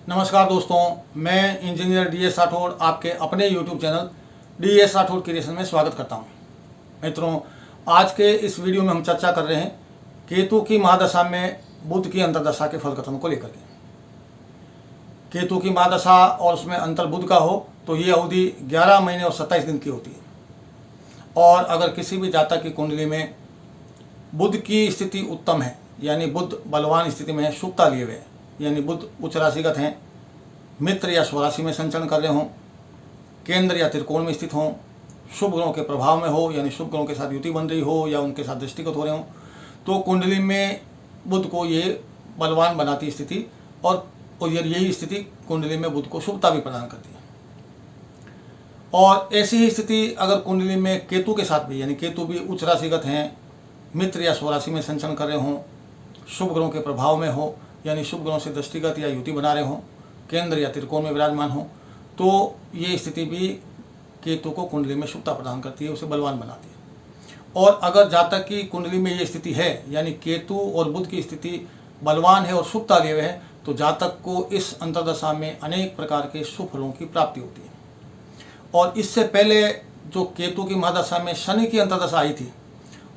नमस्कार दोस्तों, मैं इंजीनियर DS राठौड़ आपके अपने YouTube channel DS Rathore creation में स्वागत करता हूं। मित्रों, आज के इस वीडियो में हम चर्चा कर रहे हैं केतु की महादशा में बुध की अंतर्दशा के फल कथन को लेकर के। केतु की महादशा और उसमें अंतर बुध का हो तो ये अवधि 11 महीने और 27 दिन की होती है। और अगर किसी भी जातक की कुंडली में बुध की स्थिति उत्तम है, यानी बुध बलवान स्थिति में है, शुभता लिए हुए, यानी बुध उच्च राशिगत हैं, मित्र या स्वराशि में संचरण कर रहे हों, केंद्र या त्रिकोण में स्थित हों, शुभ ग्रहों के प्रभाव में हो, यानी शुभ ग्रहों के साथ युति बन रही हो या उनके साथ दृष्टिगत हो रहे हों, तो कुंडली में बुध को ये बलवान बनाती स्थिति और यही स्थिति कुंडली में बुध को शुभता भी प्रदान करती है। और ऐसी ही स्थिति अगर कुंडली में केतु के साथ भी, यानी केतु भी उच्च राशिगत हैं, मित्र या स्वराशि में संचरण कर रहे हों, शुभ ग्रहों के प्रभाव में हो, यानी शुभ ग्रहों से दृष्टिगत या युति बना रहे हों, केंद्र या त्रिकोण में विराजमान हो, तो ये स्थिति भी केतु को कुंडली में शुभता प्रदान करती है, उसे बलवान बनाती है। और अगर जातक की कुंडली में ये स्थिति है, यानी केतु और बुध की स्थिति बलवान है और शुभता लिए हुए है, तो जातक को इस अंतर्दशा में अनेक प्रकार के शुभ फलों की प्राप्ति होती है। और इससे पहले जो केतु की महादशा में शनि की अंतर्दशा आई थी,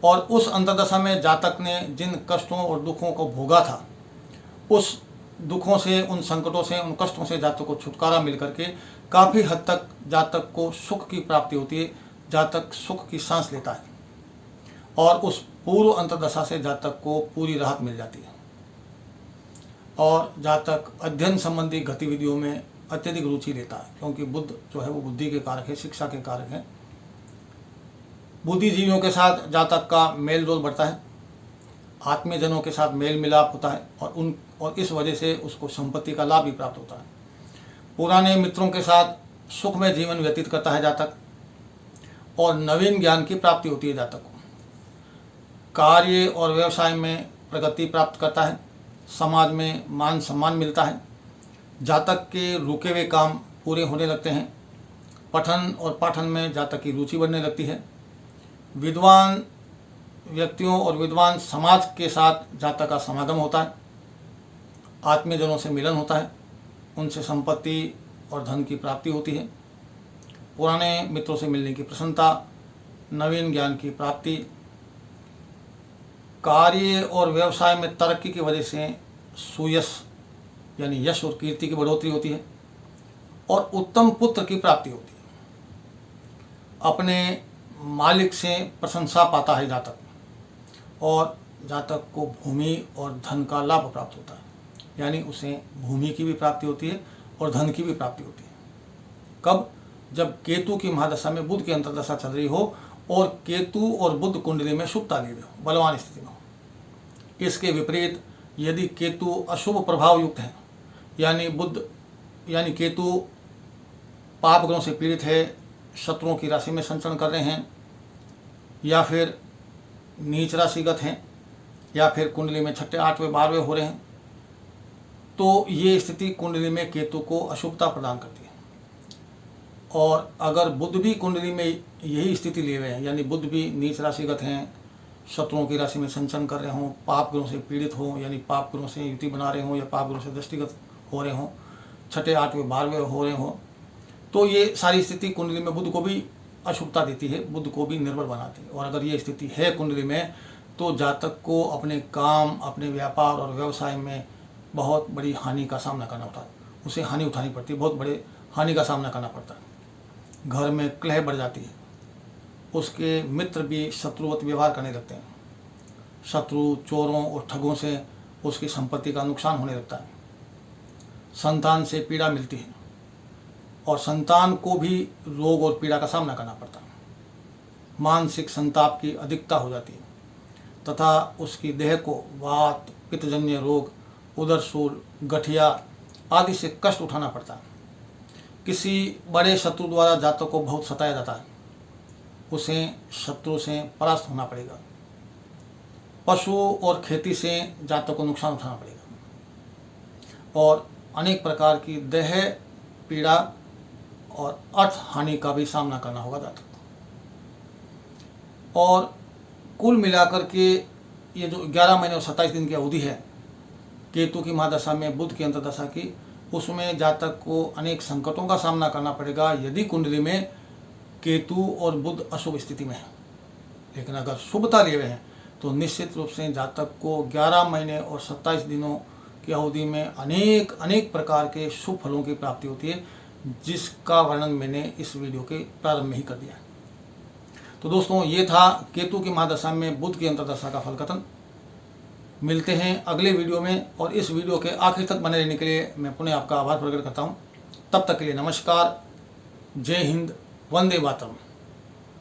और उस अंतर्दशा में जातक ने जिन कष्टों और दुखों को भोगा था, उस दुखों से, उन संकटों से, उन कष्टों से जातक को छुटकारा मिल करके काफ़ी हद तक जातक को सुख की प्राप्ति होती है, जातक सुख की सांस लेता है और उस पूर्व अंतर्दशा से जातक को पूरी राहत मिल जाती है। और जातक अध्ययन संबंधी गतिविधियों में अत्यधिक रुचि लेता है, क्योंकि बुध जो है वो बुद्धि के कारक है, शिक्षा के कारक है। बुद्धिजीवियों के साथ जातक का मेल जोल बढ़ता है, आत्मीयजनों के साथ मेल मिलाप होता है और इस वजह से उसको संपत्ति का लाभ भी प्राप्त होता है। पुराने मित्रों के साथ सुखमय जीवन व्यतीत करता है जातक, और नवीन ज्ञान की प्राप्ति होती है जातक को। कार्य और व्यवसाय में प्रगति प्राप्त करता है, समाज में मान सम्मान मिलता है, जातक के रुके हुए काम पूरे होने लगते हैं, पठन और पाठन में जातक की रुचि बढ़ने लगती है। विद्वान व्यक्तियों और विद्वान समाज के साथ जातक का समागम होता है, आत्मीयजनों से मिलन होता है, उनसे संपत्ति और धन की प्राप्ति होती है, पुराने मित्रों से मिलने की प्रसन्नता, नवीन ज्ञान की प्राप्ति, कार्य और व्यवसाय में तरक्की की वजह से सुयश यानी यश और कीर्ति की बढ़ोतरी होती है, और उत्तम पुत्र की प्राप्ति होती है। अपने मालिक से प्रशंसा पाता है जातक, और जातक को भूमि और धन का लाभ प्राप्त होता है, यानी उसे भूमि की भी प्राप्ति होती है और धन की भी प्राप्ति होती है। कब? जब केतु की महादशा में बुध की अंतर्दशा चल रही हो और केतु और बुध कुंडली में शुभता लिए हुए हो, बलवान स्थिति में हो। इसके विपरीत यदि केतु अशुभ प्रभाव युक्त है, यानी केतु पाप ग्रहों से पीड़ित है, शत्रुओं की राशि में संचरण कर रहे हैं, या फिर नीच राशिगत हैं, या फिर कुंडली में 6ठे 8वें 12वें हो रहे हैं, तो ये स्थिति कुंडली में केतु को अशुभता प्रदान करती है। और अगर बुध भी कुंडली में यही स्थिति लिए हुए हैं, यानी बुध भी नीच राशिगत हैं, शत्रुओं की राशि में संचरण कर रहे हों, पाप ग्रहों से पीड़ित हों, यानी पाप ग्रहों से युति बना रहे हों या पाप ग्रहों से दृष्टिगत हो रहे हों, 6ठे 8वें 12वें हो रहे हों, तो ये सारी स्थिति कुंडली में बुध को भी अशुभता देती है, बुध को भी निर्बल बनाती है। और अगर ये स्थिति है कुंडली में, तो जातक को अपने काम, अपने व्यापार और व्यवसाय में बहुत बड़ी हानि का सामना करना होता है, उसे हानि उठानी पड़ती है, बहुत बड़े हानि का सामना करना पड़ता है। घर में कलह बढ़ जाती है, उसके मित्र भी शत्रुवत व्यवहार करने लगते हैं, शत्रु, चोरों और ठगों से उसकी संपत्ति का नुकसान होने लगता है, संतान से पीड़ा मिलती है, और संतान को भी रोग और पीड़ा का सामना करना पड़ता है, मानसिक संताप की अधिकता हो जाती है, तथा उसकी देह को वात, पित्तजन्य रोग, उदरशूल, गठिया आदि से कष्ट उठाना पड़ता है। किसी बड़े शत्रु द्वारा जातक को बहुत सताया जाता है, उसे शत्रु से परास्त होना पड़ेगा। पशु और खेती से जातक को नुकसान उठाना पड़ेगा, और अनेक प्रकार की देह पीड़ा और अर्थ हानि का भी सामना करना होगा जातक को। और कुल मिलाकर के ये जो 11 महीने और 27 दिन की अवधि है केतु की महादशा में बुध की अंतर्दशा की, उसमें जातक को अनेक संकटों का सामना करना पड़ेगा यदि कुंडली में केतु और बुध अशुभ स्थिति में है। लेकिन अगर शुभता लिए हुए हैं तो निश्चित रूप से जातक को 11 महीने और 27 दिनों की अवधि में अनेक प्रकार के शुभ फलों की प्राप्ति होती है, जिसका वर्णन मैंने इस वीडियो के प्रारंभ में ही कर दिया। तो दोस्तों, ये था केतु की महादशा में बुध की अंतर्दशा का फल कथन। मिलते हैं अगले वीडियो में, और इस वीडियो के आखिर तक बने रहने के लिए मैं पुनः आपका आभार प्रकट करता हूँ। तब तक के लिए नमस्कार, जय हिंद, वंदे मातरम।